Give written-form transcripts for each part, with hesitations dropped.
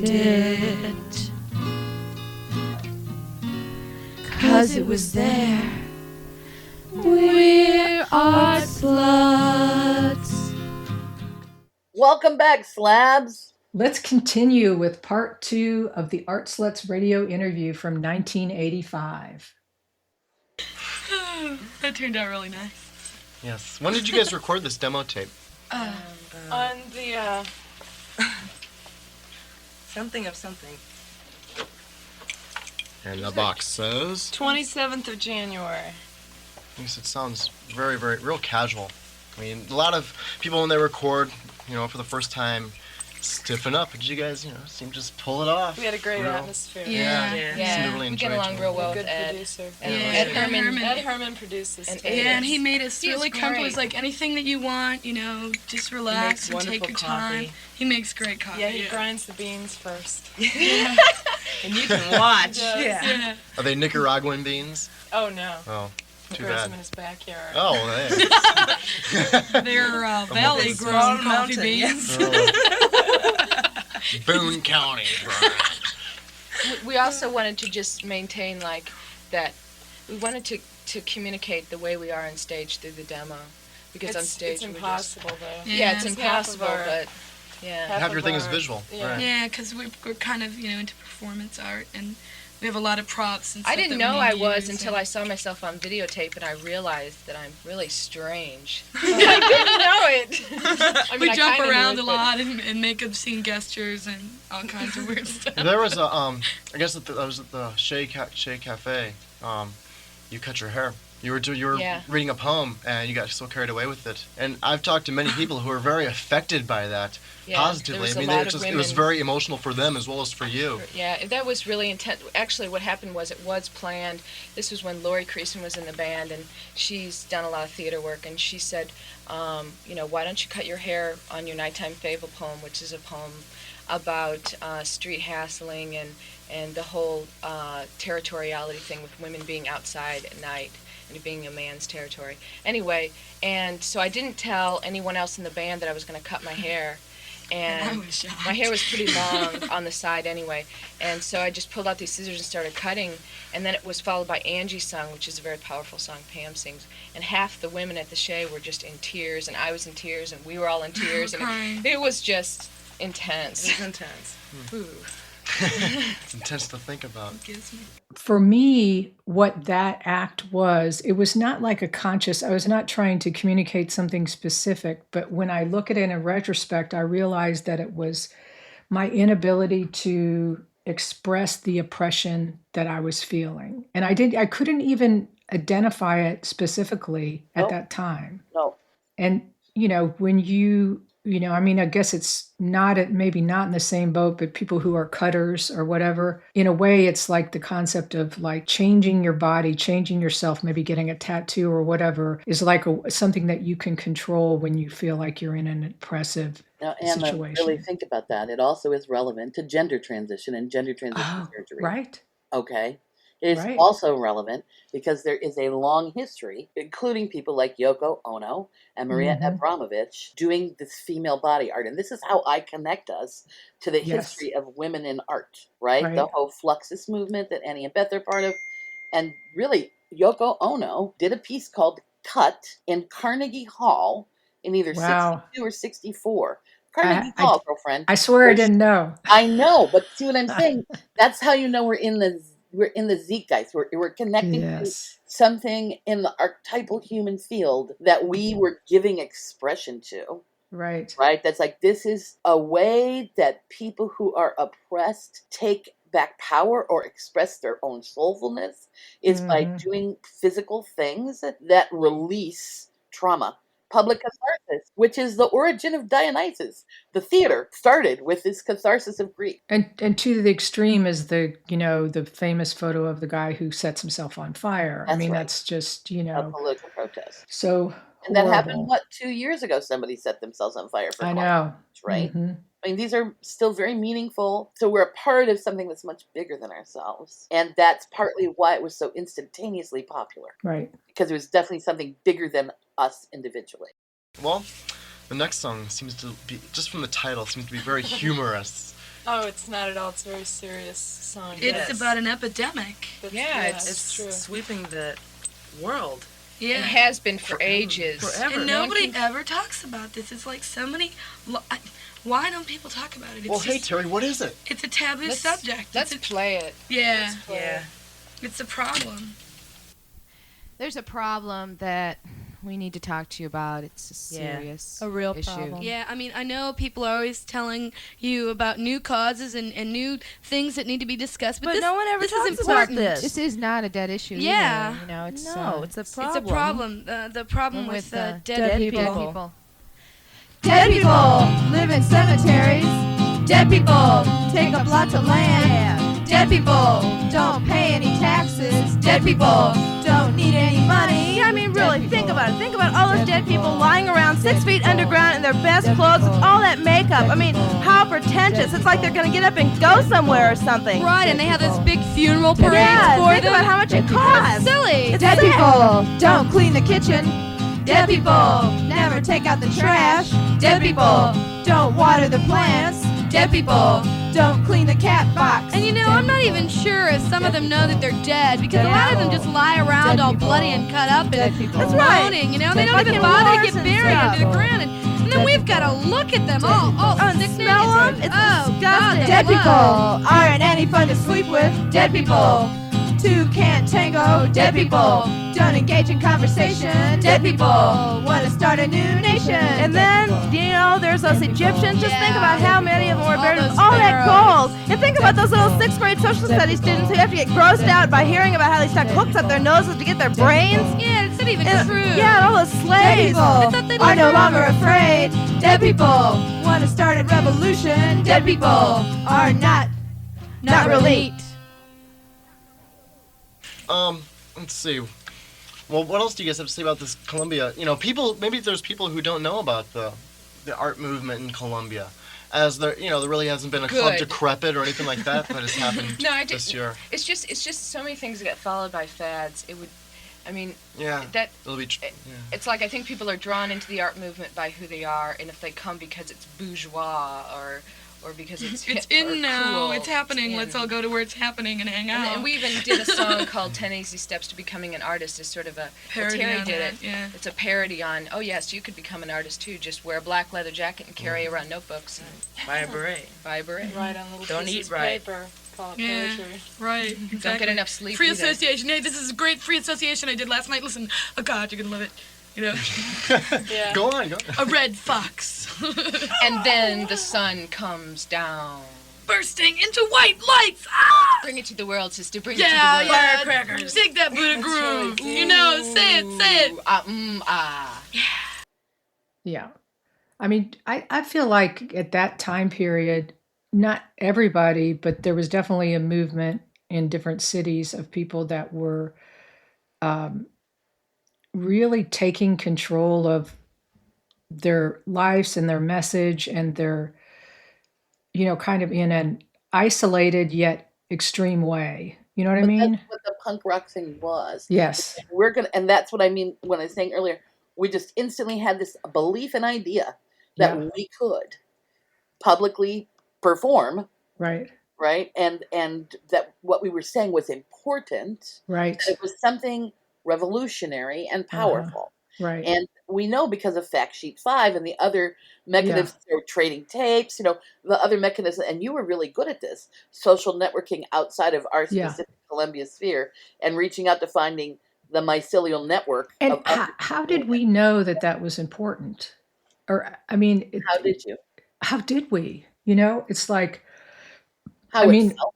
it. 'Cause it was there. We're Art Sluts. Welcome back, slabs. Let's continue with part 2 of the Art Sluts radio interview from 1985. That turned out really nice. Yes. When did you guys record this demo tape? On the, Something of something. And the box says? 27th of January. Yes, it sounds very, real casual. I mean, a lot of people when they record, for the first time, stiffen up. But you guys, seem to just pull it off. We had a great atmosphere. Yeah. Seemed to really we get enjoy along it. real well Good with Ed. producer. Ed Herman. Ed Herman produces. And he made us He was really comfortable. great. It's like anything that you want, just relax and take your time. He makes great coffee. Yeah, he grinds the beans first. And you can watch. Yeah. Are they Nicaraguan beans? Oh, no. Oh, He too grows bad. them in his backyard. Oh, hey. They're valley-grown coffee beans. Boone County. We also wanted to just maintain that. We wanted to communicate the way we are on stage through the demo, because on stage it's we just impossible, though. yeah, it's Yeah. impossible, Half of our- but yeah. Half your thing is our- visual. Yeah. Right. Yeah, because we're kind of, into performance art, and we have a lot of props and stuff I didn't that we know need I to was use, until and- I saw myself on videotape, and I realized that I'm really strange. I didn't know it. I mean, We I jump kinda around knew a it, but- lot and make obscene gestures and all kinds of weird stuff. There was a, I guess that was at the Shea Cafe. You cut your hair. You were Yeah. reading a poem, and you got so carried away with it. And I've talked to many people who are very affected by that, Yeah, positively. there was I mean, a lot it of was women- very emotional for them as well as for you. Yeah, that was really intense. Actually, what happened was it was planned. This was when Lori Creason was in the band, and she's done a lot of theater work, and she said, why don't you cut your hair on your Nighttime Fable poem, which is a poem about street hassling and the whole territoriality thing with women being outside at night and it being a man's territory. Anyway, and so I didn't tell anyone else in the band that I was going to cut my hair. And I was shocked. my hair was pretty long on the side anyway. And so I just pulled out these scissors and started cutting. And then it was followed by Angie's song, which is a very powerful song Pam sings. And half the women at the Shea were just in tears, and I was in tears, and we were all in tears. And Crying. it was just intense. It's intense. Ooh. It's intense to think about. Gives me- For me, what that act was, it was not like a conscious, I was not trying to communicate something specific, but when I look at it in retrospect, I realized that it was my inability to express the oppression that I was feeling. And I couldn't even identify it specifically at Nope. that time. No. And, when I guess it's maybe not in the same boat, but people who are cutters or whatever, in a way, it's like the concept of like changing your body, changing yourself, maybe getting a tattoo or whatever is like something that you can control when you feel like you're in an oppressive Now, Emma, situation. really think about that. It also is relevant to gender transition and gender transition surgery. Right. Okay. It is Right. also relevant because there is a long history, including people like Yoko Ono and Maria Mhm. Abramovich, doing this female body art. And this is how I connect us to the Yes. history of women in art, right? Right. The whole Fluxus movement that Annie and Beth are part of. And really, Yoko Ono did a piece called Cut in Carnegie Hall in either Wow. 62 or 64. Carnegie I- Hall, girlfriend. I swear I Which- didn't know. I know, but see what I'm saying? That's how you know we're in the zeitgeist. We're connecting to Yes. something in the archetypal human field that we were giving expression to. Right. Right? That's like, this is a way that people who are oppressed take back power or express their own soulfulness is by Mhm. doing physical things that release trauma. Public catharsis, which is the origin of Dionysus. The theater started with this catharsis of grief. And to the extreme is the famous photo of the guy who sets himself on fire. That's right. That's just, A political protest. so And that happened, horrible. 2 years ago? Somebody set themselves on fire for I climate know. change, right? Mhm. I mean, these are still very meaningful. So we're a part of something that's much bigger than ourselves. And that's partly why it was so instantaneously popular. Right. Because it was definitely something bigger than us individually. Well, the next song seems to be, just from the title, seems to be very humorous. Oh, it's not at all. It's a very serious song. It's about an epidemic. It's true. sweeping the world. Yeah. It has been for ages. Forever. And No one nobody can- ever talks about this. It's like somebody. Why don't people talk about it? It's Well, hey, just, Teri, what is it? it's a taboo subject. Let's It's play it. yeah, Yeah. it's a problem. There's a problem that we need to talk to you about. It's a Yeah. serious A real issue. problem. Yeah, I mean, I know people are always telling you about new causes and new things that need to be discussed, but But this, no one ever this talks is about important. this. This is not a dead issue. Yeah. Either, you know, it's No, it's a problem. It's a problem. The problem with dead dead people. people. Dead people live in cemeteries. Dead people take up lots of land. Dead people don't pay any taxes. Dead people don't need any money. Yeah, I mean, really, think about it. Think about all those dead people lying around 6 feet underground in their best clothes with all that makeup. I mean, how pretentious. It's like they're going to get up and go somewhere or something. Right, and they have this big funeral parade Yeah, for think them. about how much it costs. Silly. It's Dead sick. people don't clean the kitchen. Dead people never take out the trash. Dead people don't water the plants. Dead people don't clean the cat box. And you know, I'm not even sure if some of them know that they're dead, because a lot of them just lie around all bloody and cut up and That's right. moaning, you know? They don't Fucking even bother to wars get and buried stuff. into the ground. And then we've got to look at them all And sickening. smell them? It's disgusting. God, Dead they people love. aren't any fun to sleep with. Dead people two can't tango. Dead people don't engage in conversation. Dead people want to start a new nation. And then, you know, there's those Egyptians. Just think about how many of them were All buried with those all that pharaohs. gold. And think about those little 6th grade social studies students who have to get grossed out by hearing about how they stuck hooks up their noses to get their brains. Yeah, it's not even And, true. yeah, and all those Dead slaves. people I thought they are no were- longer afraid. Dead people want to start a revolution. Dead people are not really. Let's see. Well, what else do you guys have to say about this Colombia? You know, maybe there's people who don't know about the art movement in Colombia, as there really hasn't been a Club Good. Decrepit or anything like that has happened No, this year. It's just so many things that get followed by fads. Yeah, that it'll be. it's like I think people are drawn into the art movement by who they are, and if they come because it's bourgeois or because it's It's hip or in now. cool, It's happening. in. Let's all go to where it's happening and hang out. And we even did a song called 10 Easy Steps to Becoming an Artist. It's sort of a Parody Terry on did that, it. yeah. It's a parody on, oh yes, you could become an artist too. Just wear a black leather jacket and carry Mm. around notebooks and Buy a beret. buy a beret. Write on little Don't pieces eat right. of paper. Call it Yeah. poetry. Right, exactly. Don't get enough sleep Free either. association. Hey, this is a great free association I did last night. Listen, oh God, you're gonna love it. You know, Yeah. Go on. a red fox And then the sun comes down. bursting into white lights. Ah! Bring it to the world, sister. Bring Yeah, it to the world. yeah. Firecrackers. Dig that Buddha groove. You know, say it. Yeah. I mean, I feel like at that time period, not everybody, but there was definitely a movement in different cities of people that were really taking control of their lives and their message, and their, kind of in an isolated yet extreme way. You know what I mean? That's what the punk rock thing was. Yes. And that's what I mean when I was saying earlier, we just instantly had this belief and idea that Yeah. we could publicly perform, Right. right? And that what we were saying was important. Right. It was something revolutionary and powerful. Right. And we know because of Fact Sheet 5 and the other mechanisms, they were trading tapes, the other mechanisms, and you were really good at this, social networking outside of our Yeah. specific Columbia sphere and reaching out to finding the mycelial network. And of other how people. did we know that that was important? Or, I mean, How did you? how did we? It's like, How I it mean, felt?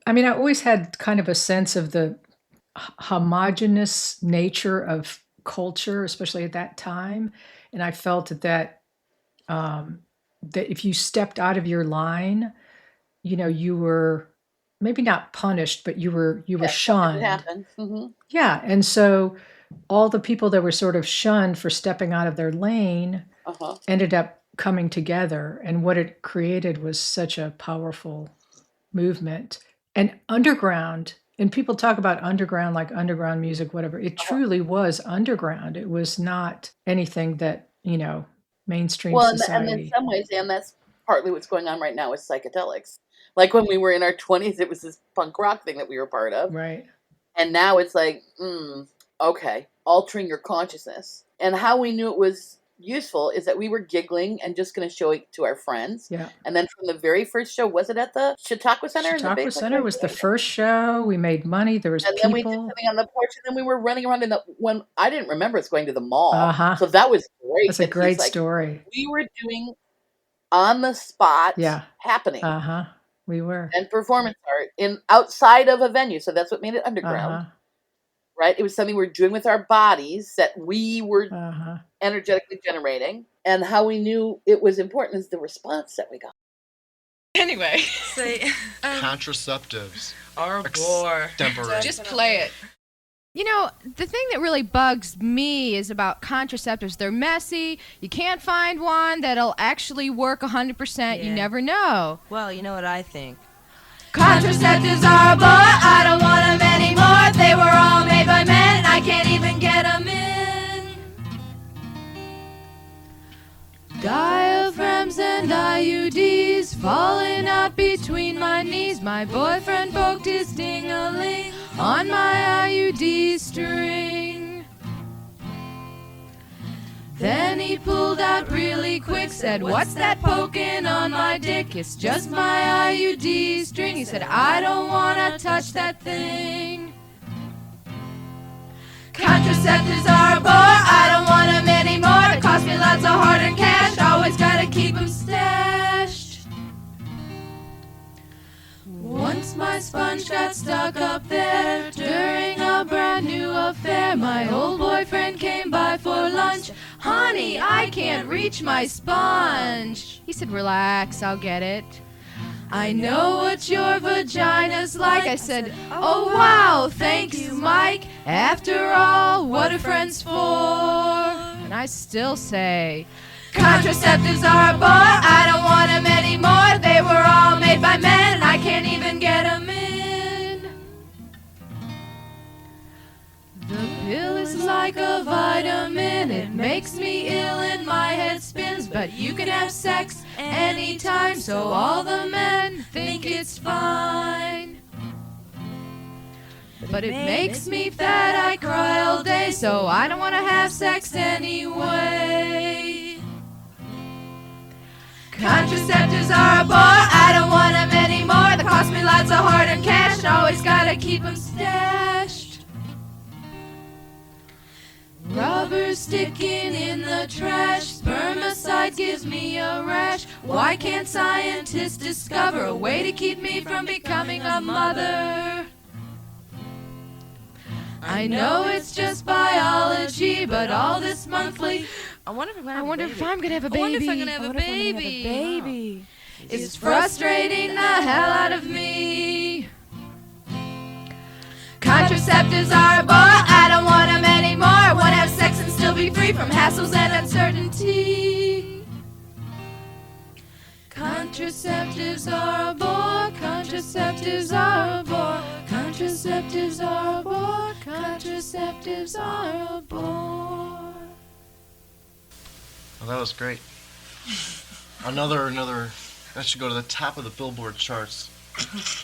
I always had kind of a sense of the homogenous nature of culture, especially at that time. And I felt that that if you stepped out of your line, you were maybe not punished, but you were It shunned. happened. Mm-hmm. Yeah. And so all the people that were sort of shunned for stepping out of their lane Uh-huh. ended up coming together. And what it created was such a powerful movement. And underground, and people talk about underground like underground music, whatever. It truly was underground. It was not anything that, mainstream Well, and society. in some ways, and that's partly what's going on right now with psychedelics. Like when we were in our 20s, it was this punk rock thing that we were part of. Right. And now it's like, okay, altering your consciousness. And how we knew it was useful is that we were giggling and just going to show it to our friends. Yeah. And then from the very first show, was it at the Chautauqua Center? Chautauqua Center was the first show. We made money. There was and people. then we did something on the porch, and then we were running around when I didn't remember us going to the mall. Uh-huh. So that was great. That's a great story. We were doing on the spot happening. Uh-huh. We were. And performance art outside of a venue. So that's what made it underground. Uh-huh. Right? It was something we were doing with our bodies that we were energetically generating. And how we knew it was important is the response that we got. Anyway. Contraceptives. Our bore. Just play it. You know, the thing that really bugs me is about contraceptives. They're messy. You can't find one that'll actually work 100%. Yeah. You never know. Well, you know what I think. Contraceptives are a bore. I don't want them anymore. They were all made by men, and I can't even get them in. Diaphragms and IUDs falling out between my knees. My boyfriend poked his ding-a-ling on my IUD string. Then he pulled out really quick, said, "What's that poking on my dick?" "It's just my IUD string." He said, "I don't wanna touch that thing." Contraceptives are a bore, I don't want them anymore. They cost me lots of hard-earned cash, always gotta keep them stashed. Once my sponge got stuck up there during a brand new affair. My old boyfriend came by for lunch. "Honey, I can't reach my sponge." He said, "Relax, I'll get it." "I know what your vagina's like." I said, "Oh wow, thanks Mike. After all, what are friends for?" And I still say, contraceptives are a bore, I don't want them anymore. They were all made by men, and I can't even get them in. The pill is like a vitamin, it makes me ill and my head spins. But you can have sex anytime, so all the men think it's fine. But it makes me fat, I cry all day, so I don't want to have sex anyway. Contraceptives are a bore, I don't want them anymore. They cost me lots of hard-earned cash, and always gotta keep them stashed. Rubber sticking in the trash, spermicide gives me a rash. Why can't scientists discover a way to keep me from becoming a mother? I know it's just biology, but all this monthly... I wonder if I'm gonna have a baby. I wonder if I'm gonna have a baby. It's frustrating the hell out of me. Contraceptives are a bore, I don't want them anymore. I want to have sex and still be free from hassles and uncertainty. Contraceptives are a bore, contraceptives are a bore, contraceptives are a bore, contraceptives are a bore. Well, that was great. Another. That should go to the top of the Billboard charts.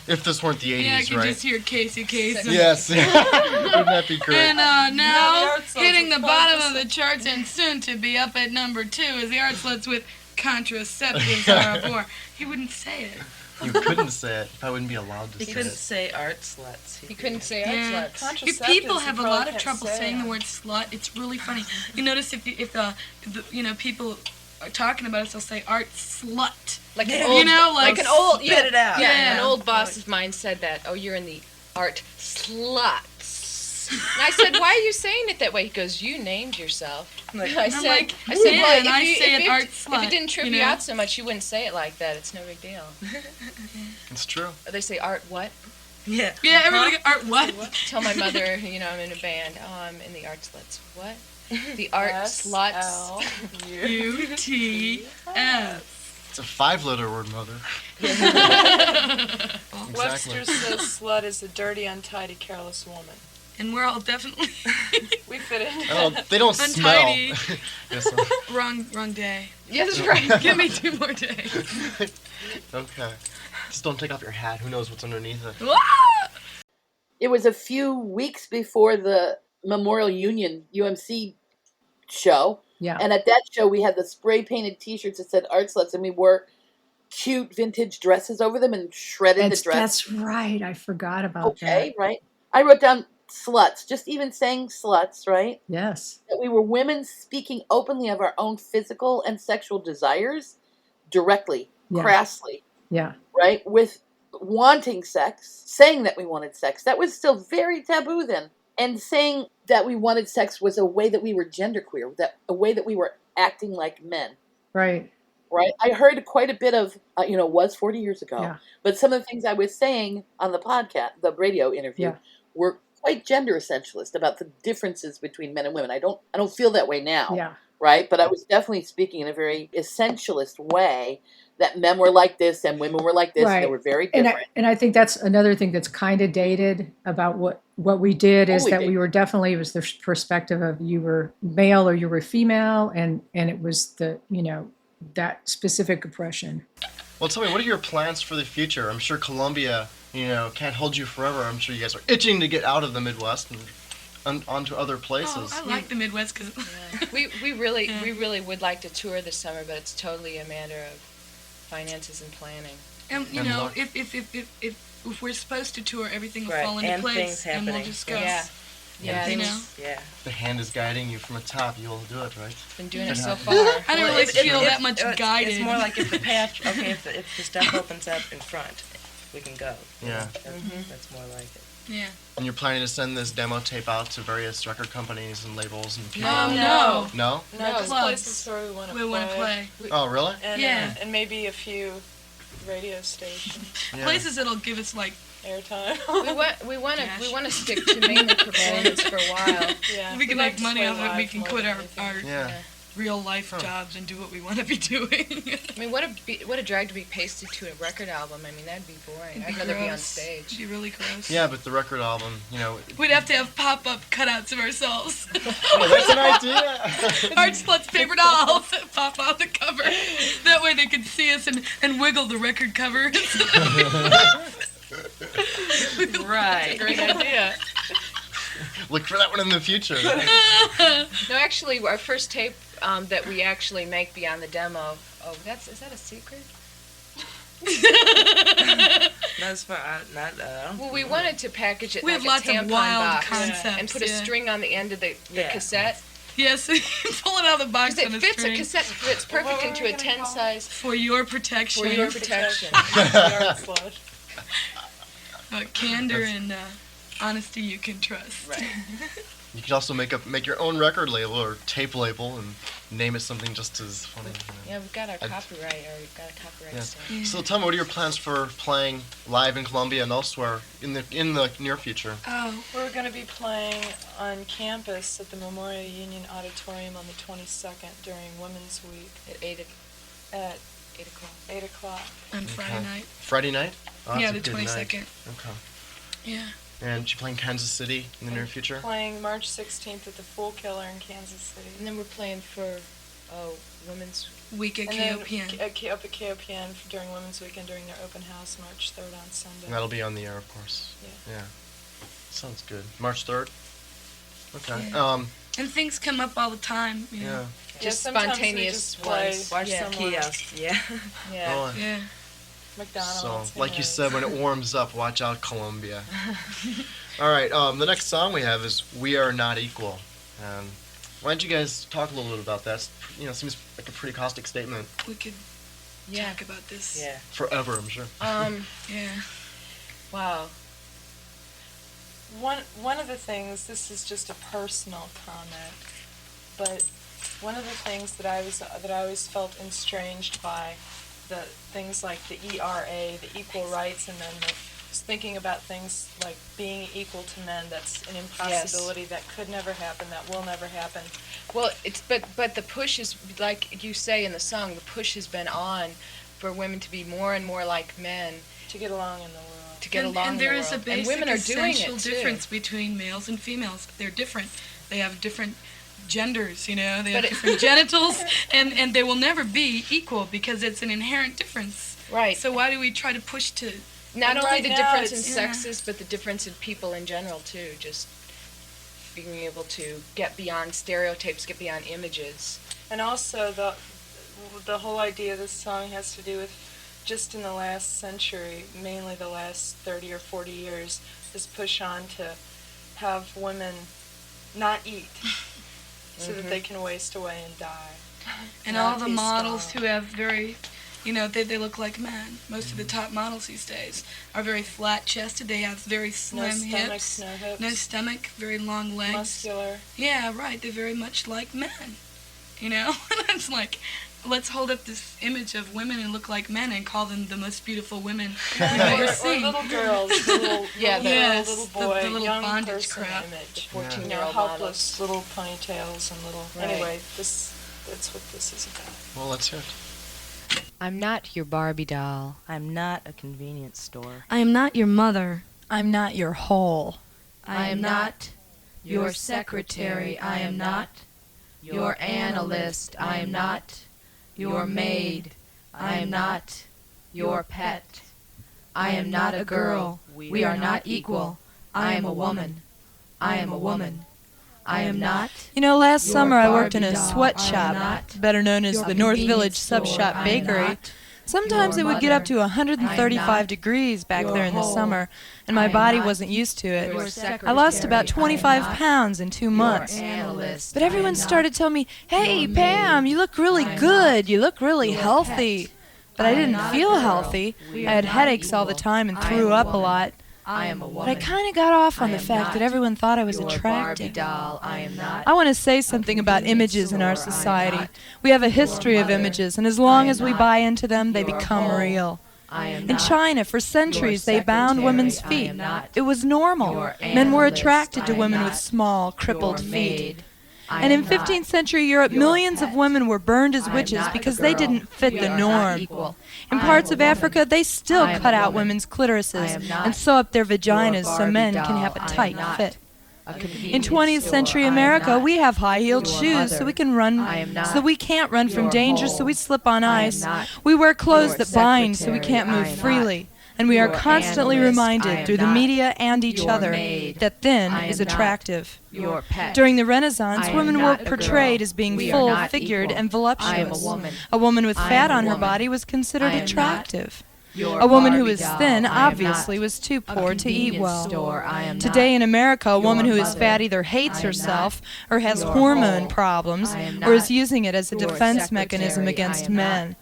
If this weren't the 80s, Yeah, I can right? just hear Casey. Yes, wouldn't that be great? And Now now, the Art Sluts hitting the with bottom of the charts and soon to be up at number 2 is the Art Sluts with Contraceptives Are a Bore. He wouldn't say it. You couldn't say it if I wouldn't be allowed to He say couldn't it. say Art Sluts. You couldn't say Art Yeah. Sluts. If people have a probably lot of can't trouble say saying it. the word slut, it's really funny. You notice if people are talking about us, they'll say Art Slut. Like an You old, know, like an old, Spit it out. Yeah. An old boss of mine said that. "Oh, you're in the Art Sluts." And I said, "Why are you saying it that way?" He goes, "You named yourself." I said, yeah, "Well, and I say it Art if Slut. it didn't trip you you know? out so much, you wouldn't say it like that. It's no big deal." It's true. Or they say Art what? Yeah. Yeah, everybody go, Art what? Tell my mother, I'm in a band. "Oh, I'm in the Art Sluts." "What?" "The Art Sluts." UTS. It's a 5-letter word, Mother. Webster says slut is a dirty, untidy, careless woman. And we're all definitely We fit in. Oh, they don't Untidy. smell. Yes, wrong day. Yeah, that's right. Give me 2 more days. okay. Just don't take off your hat. Who knows what's underneath it? It was a few weeks before the Memorial Union UMC show. Yeah. And at that show, we had the spray painted T-shirts that said Art Sluts, and we wore cute vintage dresses over them and shredded the dress. That's right. I forgot about Okay, that. right? I wrote down sluts, just even saying sluts, right? Yes. That we were women speaking openly of our own physical and sexual desires directly, Yeah. crassly, Yeah. right? With wanting sex, saying that we wanted sex. That was still very taboo then. And saying that we wanted sex was a way that we were genderqueer, a way that we were acting like men. Right. Right? I heard quite a bit of, was 40 years ago. Yeah. But some of the things I was saying on the podcast, the radio interview, Yeah. were quite gender essentialist about the differences between men and women. I don't feel that way now. Yeah. Right? But I was definitely speaking in a very essentialist way that men were like this and women were like this, and they Right. were very different. And I think that's another thing that's kind of dated about what we did is Totally that dated. we were definitely, it was the perspective of you were male or you were female, and it was the, that specific oppression. Well, tell me, what are your plans for the future? I'm sure Columbia, can't hold you forever. I'm sure you guys are itching to get out of the Midwest and onto other places. Oh, I like the Midwest because We really would like to tour this summer, but it's totally a matter of finances and planning. and And luck. if we're supposed to tour, everything will Right, fall into and place, things and we'll happening. just go. Yeah. Yeah, You it's know? Yeah. The hand is guiding you from the top. You'll do it, right? been doing it Good so enough. far. I don't really feel that much guided. It's more like if the path, if the stuff opens up in front, we can go. Yeah. That's more like it. Yeah. And you're planning to send this demo tape out to various record companies and labels and people? No. No? No, No, just clubs. places where we want to We want to play. Oh, really? And, Yeah. and maybe a few radio stations, Yeah. Places that'll give us like airtime. We want Cash. to stick to mainly performance for a while. Yeah, we can we'd like make to money play off it. We live can more quit than our anything. Yeah. real life jobs and do what we want to be doing. I mean, what a drag to be pasted to a record album. I mean, that'd be boring. It'd I'd be rather be on gross. stage. It'd be really gross. Yeah, but the record album, We'd have to have pop-up cutouts of ourselves. Oh, that's an idea. Art Sluts paper dolls that pop out the cover. That way they could see us and wiggle the record cover. Right. Great idea. Look for that one in the future. No, actually, our first tape that we actually make beyond the demo. Oh, is that a secret? That's for not. Well, we wanted to package it We like have lots a tampon of wild box concepts. and put a yeah. string on the end of the Yeah. cassette. Yes, pull it out of the box Because on it a fits, a string. cassette fits perfect into a 10 size For your protection. for your protection. The art slush. Candor and honesty you can trust. Right. You could also make your own record label or tape label and name it something just as funny. Yeah, we've got our I- copyright. Or we've got a copyright Yeah. stamp. So tell me, what are your plans for playing live in Columbia and elsewhere in the near future? Oh, We're going to be playing on campus at the Memorial Union Auditorium on the 22nd during Women's Week At 8 at 8 o'clock. 8 o'clock. on Friday Okay. night. Friday night? Oh, that's Yeah, a the good night. 22nd. Okay. Yeah. And you playing Kansas City in the near future? Playing March 16th at the Fool Killer in Kansas City. And then we're playing for Women's. Week at And then KOPN. up at KOPN during Women's Week and during their open house March 3rd on Sunday. And that'll be on the air, of course. Yeah. Sounds good. March 3rd? Okay. Yeah. And things come up all the time. You Yeah. know. Just sometimes we spontaneous just play ones. Watch somewhere. kiosk. Yeah. Yeah, Oh, Yeah. McDonald's. so, like you said, when it warms up, watch out, Columbia. All right. The next song we have is "We Are Not Equal." Why don't you guys talk a little bit about that? Seems like a pretty caustic statement. We could Yeah. talk about this. Yeah. Forever, I'm sure. Yeah. Wow. One of the things, this is just a personal comment, but one of the things that I always felt estranged by, the things like the ERA, the Equal Rights Amendment, was thinking about things like being equal to men. That's an impossibility. That could never happen. That will never happen. Well, but the push is, like you say in the song, the push has been on for women to be more and more like men, To get along in the world. to get and, along and in there the is world. a basic And women are doing essential it too. difference between males and females. They're different. They have different genders, They have But different genitals, and they will never be equal because it's an inherent difference. Right. So why do we try to push to? Not And only right the now difference in it's- sexes, but the difference in people in general too. Just being able to get beyond stereotypes, get beyond images. And also the whole idea of this song has to do with just in the last century, mainly the last 30 or 40 years, this push on to have women not eat so that they can waste away and die. And Not all the be models strong. who have very, they look like men. Most of the top models these days are very flat-chested. They have very No slim stomach, hips, no hips, no stomach, very long legs. muscular. Yeah, right. They're very much like men. It's like, let's hold up this image of women who look like men and call them the most beautiful women we've ever Or seen. little girls, little, Yeah, little, yes, girl, little the boy, little young bondage person crap. image. 14-year-old helpless little ponytails and little. Right. Anyway, that's what this is about. Well, let's hear it. I'm not your Barbie doll. I'm not a convenience store. I am not your mother. I'm not your whole. I am not your secretary. I am not your analyst. I am not your maid. I am not your pet. I am not a girl. We are not equal. I am a woman. I am a woman. I am not. Last Your summer I worked in Barbie a doll. sweatshop, I am not better known as your the North convenience Village Sub store. Shop I am Bakery. not Sometimes your it would get up mother. to I am 135 not degrees back your there in the whole. summer, and I my am body not wasn't used to it. your I lost secretary. about I am 25 not pounds in 2 your months. analyst. But I everyone am not started telling me, "Hey, your Pam, maid. you look really I am good. not You look really your healthy." pet. But I I am didn't not a feel girl. healthy. We I are had not headaches all the equal. time and I am threw a up a woman. lot. I am a But I woman. kind of got off on I the am fact not that everyone thought I was your attractive. Barbie doll. I am not. I want to say something about images in our store. I am society. not We have a history of mother. images, and as long I as am we not buy into them, they your become whole. real. I am In not China, for centuries, they bound secretary. women's I feet. am not It was normal. your Men were analyst. attracted to I am women not with small, crippled your feet. maid. I And in am not 15th century Europe, your millions of pet. women were burned as I am witches not a because they girl. didn't fit We the are not norm. equal. In I am parts a of woman. Africa, they still I am cut a out woman. women's clitorises I am not and sew up their vaginas so Barbie men doll. can have a I am tight not fit. a In convenience 20th store. century I am America, not we have high-heeled your shoes so mother. we can run, I am not so we can't run from your danger, whole. so we slip on I am ice. not We wear clothes your that bind so we secretary. can't I move am not freely. And we are your constantly analyst. I reminded am through the not media and each your other maid. that thin I is am not attractive. your pet. During the Renaissance, I am women were not a portrayed girl. as being We are full, not figured, equal. and voluptuous. I am a woman. A woman with I fat am a on her woman. body was considered I am not attractive. Your A woman who Barbie is doll. thin I am obviously not was too a poor to eat convenience well. store. I am Today not in America, a woman your who is mother. fat either hates I am herself not or has your hormone whole. problems I am or is not using it as a your defense mechanism secretary. against I am men. not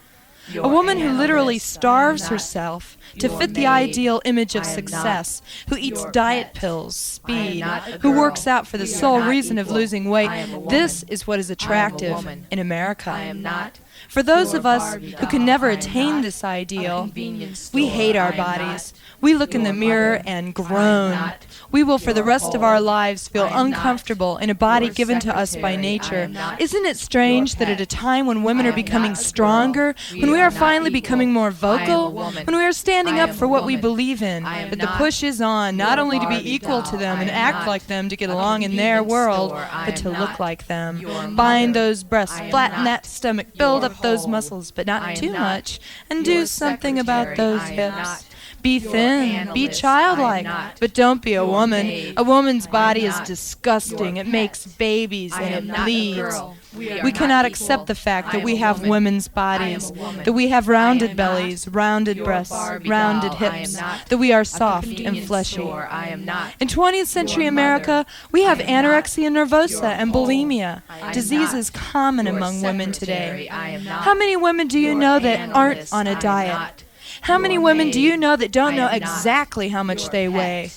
A your woman who literally analyst. I am starves not herself to your fit the maid. ideal image of I am success, who eats your diet pet. pills, I am speed, not a who girl. works out for the We are sole not reason of equal. losing weight. I am a This woman. is what is I am a attractive woman. in America. I am not For those your of us Barbie who can doll. never I am attain not this a ideal, convenience we store. hate our I am not bodies. We look in the your mirror mother. and I am groan. not We will for the your rest of whole. our lives feel I am not uncomfortable in a body your given to us by secretary. I nature. am not Isn't it strange your that at a pet. time when women I are am becoming not a girl. stronger, We when we are are not finally equal. becoming more I am a vocal, woman. when we are standing I up am for a what we woman. believe in, I am but the not push is on not your only to be Barbie equal to doll. them I and am act not like them to get a along in their convenience world, store. I but to am look not like them. your Bind mother. those breasts, I am flatten not that stomach, build your up those whole. muscles, but I not am too not much, and your do something about secretary. those I am hips. not Be your thin, be analyst. I am childlike, not but don't be a your woman. maid. A woman's I am body is not disgusting. your It makes pet. babies I and am it not a bleeds. girl. We are We not cannot equal. accept the fact I that am we a have woman. women's I am bodies, a woman. that we have I rounded am bellies, rounded your breasts, Barbie rounded doll. I am hips, not that we are a soft and convenience fleshy. store. I am not In 20th century your America, mother. we have I am not anorexia nervosa your and whole. bulimia, I am diseases not common your among women secretary. today. I am not How many women do you your know that aren't analyst. on I a am diet? not How many your women do maid. you know that don't I know am not exactly how much your they pet. weigh?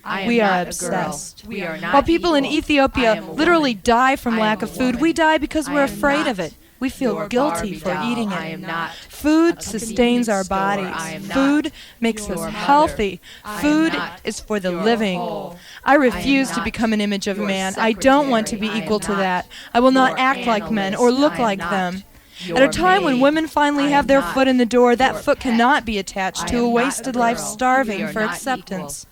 I am We are not a girl. obsessed. We are not While people in equal. I Ethiopia am a literally woman. die from I am lack a of food, woman. we die because I we're am afraid of not it. We feel your guilty Barbie for doll. eating I it. am not Food a sustains our convenience store. bodies. I am not Food makes your us mother. healthy. I am Food not is for the your living. whole. I refuse to not become an image of your man. I don't want to be secretary. I am equal to not that. I will not your act like men or analyst. look I am like not them. At a time when women finally have their foot in the door, that foot pet. cannot be attached to a wasted life starving for acceptance.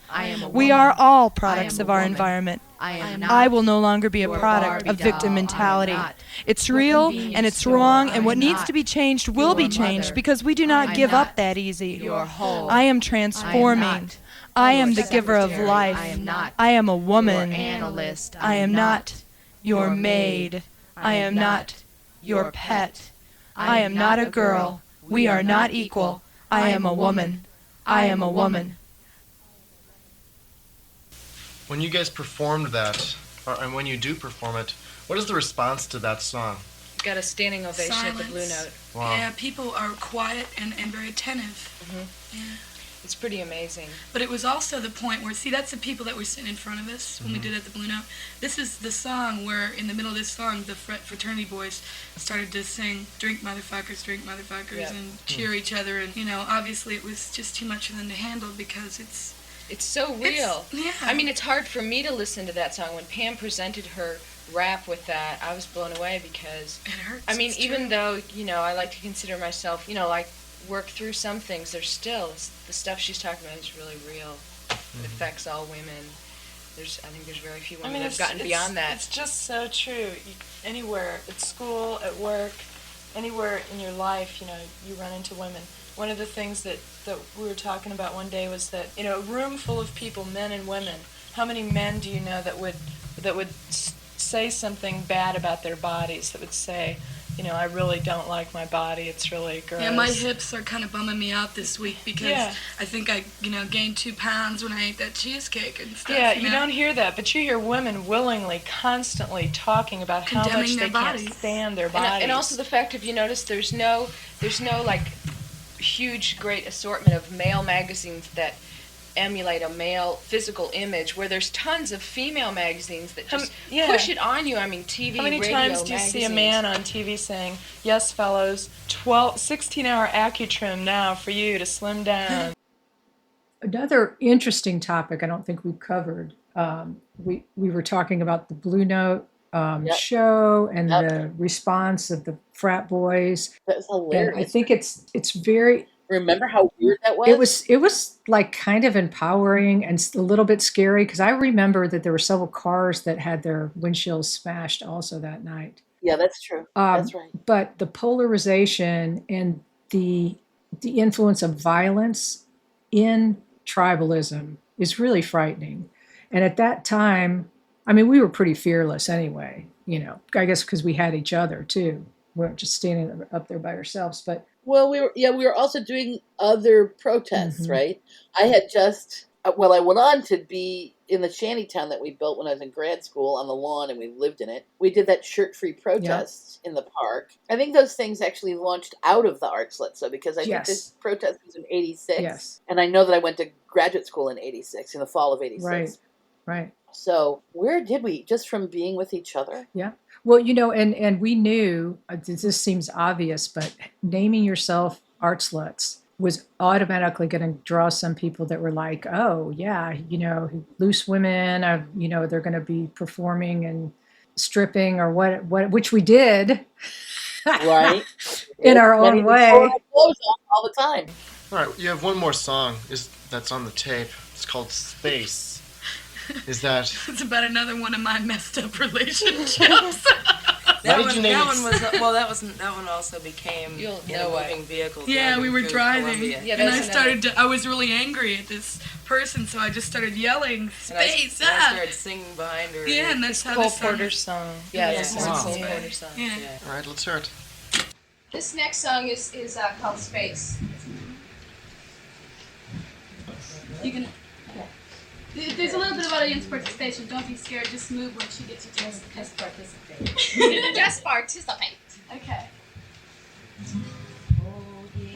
We are all products of our environment. I will no longer be a product of victim mentality. It's real and it's wrong, and what needs to be changed will be changed because we do not give up that easy. I am transforming. I am the giver of life. I am a woman. I am not your maid. I am not your pet. I am not a girl. We are not equal. I am a woman. I am a woman. When you guys performed that, and when you do perform it, what is the response to that song? Got a standing ovation at the Blue Silence. Note. Wow. Yeah, people are quiet and very attentive. Yeah. It's pretty amazing. But it was also the point where, see, that's the people that were sitting in front of us when we did it at the Blue Note. This is the song where, in the middle of this song, the fraternity boys started to sing, drink motherfuckers, Yeah. and cheer each other. And, you know, obviously it was just too much for them to handle because it's so real. yeah. I mean, it's hard for me to listen to that song. When Pam presented her rap with that, I was blown away because, it hurts. I mean, It's even true. though, you know, I like to consider myself, you know, like work through some things, there's still, the stuff she's talking about is really real. It affects all women. I think there's very few women that have gotten beyond that. It's just so true. Anywhere, at school, at work, anywhere in your life, you know, you run into women. One of the things that we were talking about one day was that, you know, a room full of people, men and women, how many men do you know that would say something bad about their bodies, that would say, you know, I really don't like my body, it's really gross. Yeah, my hips are kind of bumming me out this week because I think I, you know, gained 2 pounds when I ate that cheesecake and stuff. Yeah, you you know? don't hear that, but you hear women willingly, constantly talking about how much Condemning they their can't bodies. stand their bodies. And also the fact, if you notice, there's no like huge, great assortment of male magazines that emulate a male physical image, where there's tons of female magazines that just push it on you. I mean, TV, How many radio, times do you see a man on TV saying, yes, fellows, 16-hour AccuTrim now for you to slim down? Another interesting topic I don't think we've covered. We were talking about the Blue Note show and the response of the frat boys. That was hilarious. And I think it's very. Remember how weird that was? It was like kind of empowering and a little bit scary, because I remember that there were several cars that had their windshields smashed also that night. Yeah, that's true. That's right. But the polarization and the influence of violence in tribalism is really frightening. And at that time, I mean, we were pretty fearless anyway, you know, I guess because we had each other too. We weren't just standing up there by ourselves, but. Well, we were also doing other protests, right? I had just, I went on to be in the shantytown that we built when I was in grad school on the lawn, and we lived in it. We did that shirt-free protest in the park. I think those things actually launched out of the Art Sluts, though, because I think this protest was in 86. Yes. And I know that I went to graduate school in 86, in the fall of 86. Right. So where did we, just from being with each other? Yeah. Well, you know, and we knew, this seems obvious, but naming yourself Art Sluts was automatically going to draw some people that were like, oh, yeah, you know, loose women, you know, they're going to be performing and stripping or what, which we did. Right. In our own way. We our clothes on all the time. All right, you have one more song that's on the tape. It's called Space. Is that... It's about another one of my messed up relationships. That one also became a moving vehicle. Yeah, we were driving, Yeah, and I was really angry at this person, so I just started yelling, "Space!" And I started singing behind her. Yeah, and that's how Cole the song. Porter's song. Yeah, Yeah. this is a Cole Porter song. Yeah. All right, let's hear it. This next song is called Space. You can. There's a little bit of audience participation. Don't be scared. Just move when she gets you to just participate. Just participate. Okay.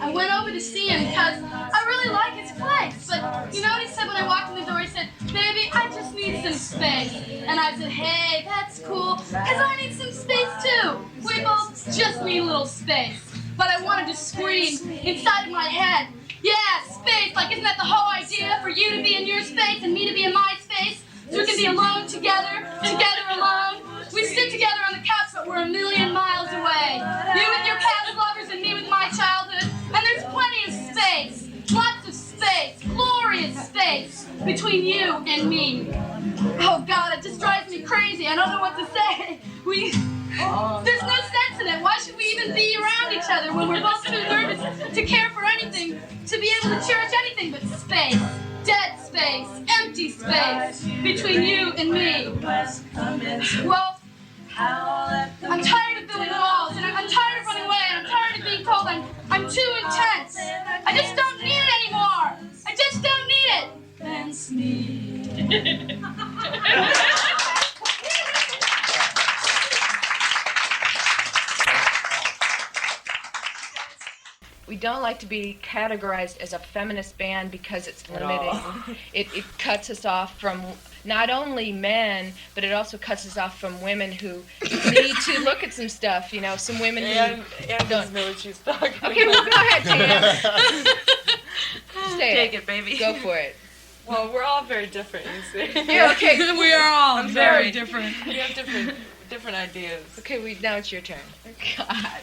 I went over to see him because I really like his place. But you know what he said when I walked in the door? He said, "Baby, I just need some space." And I said, "Hey, that's cool, because I need some space too. We both just need a little space." But I wanted to scream inside of my head, "Yeah, space! Like, isn't that the whole idea? For you to be in your space and me to be in my space? So we can be alone together, together alone. We sit together on the couch, but we're a million miles away. You with your couch Lots of space, glorious space between you and me. Oh God, it just drives me crazy. I don't know what to say. There's no sense in it. Why should we even be around each other when we're both too nervous to care for anything, to be able to cherish anything but space? Dead space, empty space between you and me. Well, I'm tired of building walls, and I'm tired of running away, and I'm tired of being told I'm too intense. I just don't need it anymore. I just don't need it. That's me. We don't like to be categorized as a feminist band because it's limiting. It cuts us off from not only men, but it also cuts us off from women who need to look at some stuff, some women Ann who doesn't know what she's talking about. Okay, well, go ahead, Tina. Take it, baby. Go for it. Well, we're all very different, you see. Yeah, okay. We are all very different. We have different ideas. Okay, now it's your turn. God.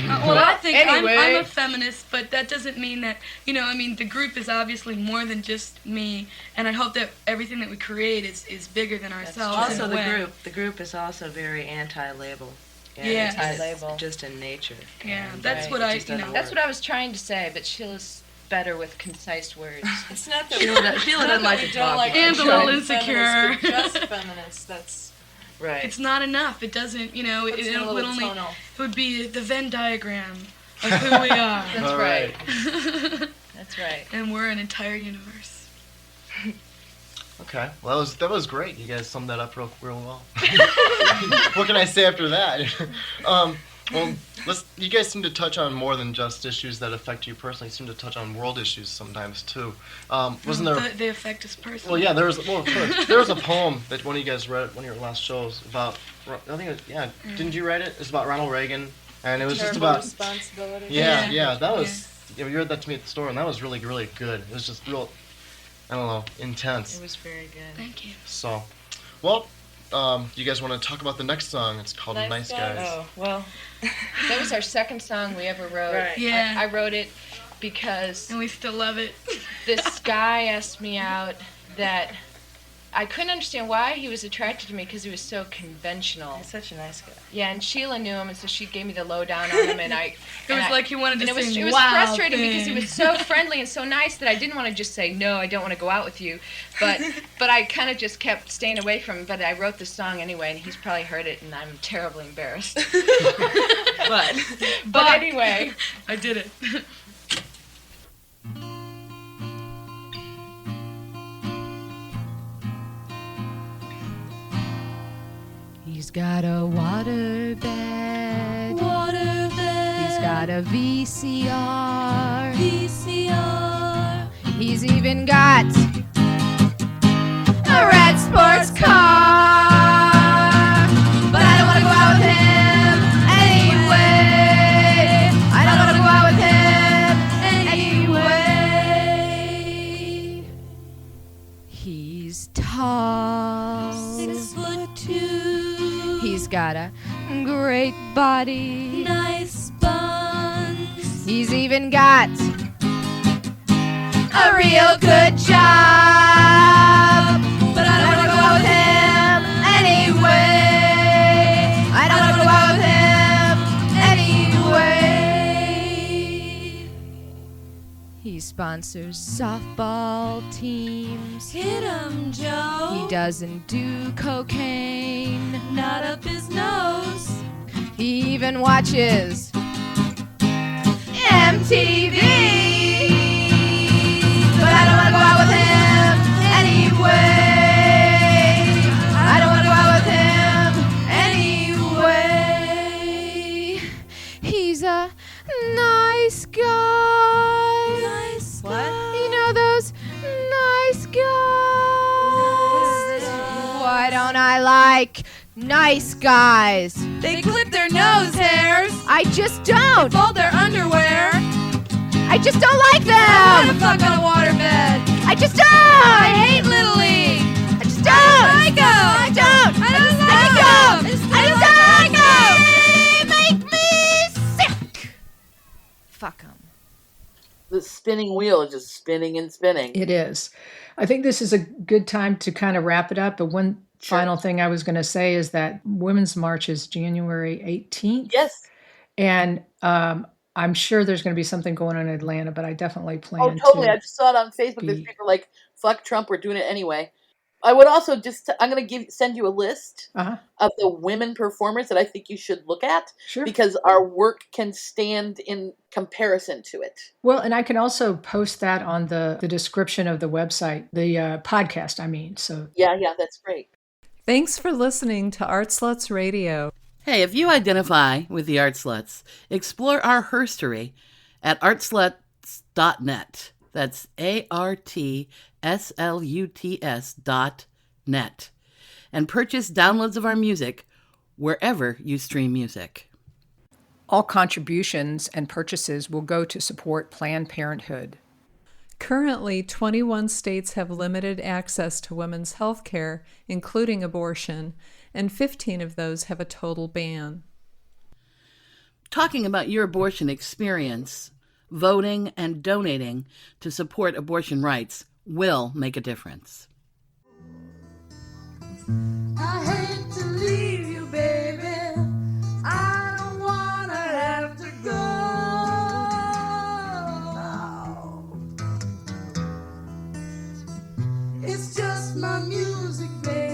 Well, I think Anyway. I'm a feminist, but that doesn't mean that, the group is obviously more than just me, and I hope that everything that we create is bigger than ourselves. Also, in a way. the group is also very anti-label. Yeah. Anti-label. Just in nature. Yeah, And, that's what it I, just doesn't That's work. what I was trying to say, but Sheila's better with concise words. It's not that Sheila doesn't like to talk. Ann's a little insecure. Just feminists. That's right. It's not enough. It doesn't, it would only, it would be the Venn diagram of who we are. That's All right. right. That's right. And we're an entire universe. Okay, well that was great. You guys summed that up real well. What can I say after that? Well, you guys seem to touch on more than just issues that affect you personally. You seem to touch on world issues sometimes too. Wasn't there? They affect us personally. Well, yeah, there was a poem that one of you guys read at one of your last shows about. I think didn't you write it? It's about Ronald Reagan, and it was just about responsibility. Yeah, that was. You read that to me at the store, and that was really, really good. It was just real, I don't know, intense. It was very good. Thank you. So, well, you guys want to talk about the next song? It's called Nice Guys. Oh, well, that was our second song we ever wrote. Right. Yeah. I wrote it because And we still love it. this guy asked me out that I couldn't understand why he was attracted to me because he was so conventional. He's such a nice guy. Yeah, and Sheila knew him, and so she gave me the lowdown on him, and It was like he wanted to and sing it was wow frustrating because he things. was so friendly and so nice that I didn't want to just say no, I don't want to go out with you, but I kind of just kept staying away from him. But I wrote this song anyway, and he's probably heard it, and I'm terribly embarrassed. But anyway, I did it. He's got a waterbed. He's got a VCR. He's even got a red sports car. But I don't want to go out with him anyway. I don't want to go out with him anyway. He's tall. 6'2". He's got a great body. Nice buns. He's even got a real good job. But I don't want to go out with him anyway. I don't want to go out with him anyway. He sponsors softball teams. Hit 'em, Joe. He doesn't do cocaine. Not up his nose. He even watches MTV. But I don't want to go out with him anyway. I don't want to go out with him anyway. He's a nice guy. Nice What? You know those nice guys. Why don't I like nice guys? They clip their nose hairs. I just don't. Fold their underwear. I just don't like I wanna them. fuck on a waterbed. I just don't. I hate Little League. I just don't. I don't I like just them. don't. I don't like them. They make me sick. Fuck them. The spinning wheel is just spinning and spinning. It is. I think this is a good time to kind of wrap it up. But one Sure. final thing I was going to say is that Women's March is January 18th. Yes. And I'm sure there's going to be something going on in Atlanta, but I definitely plan Oh, totally. to. I just saw it on Facebook. There's be- people like, fuck Trump, we're doing it anyway. I would also I'm going to send you a list Uh-huh. of the women performers that I think you should look at Sure. because our work can stand in comparison to it. Well, and I can also post that on the description of the website, the podcast, I mean. So Yeah, that's great. Thanks for listening to Art Sluts Radio. Hey, if you identify with the Art Sluts, explore our herstory at artsluts.net. That's ARTSLUTS.net. And purchase downloads of our music wherever you stream music. all contributions and purchases will go to support Planned Parenthood. Currently, 21 states have limited access to women's health care, including abortion, and 15 of those have a total ban. Talking about your abortion experience, voting, and donating to support abortion rights will make a difference. I hate to leave you, baby. I don't wanna have to go. It's just my music, baby.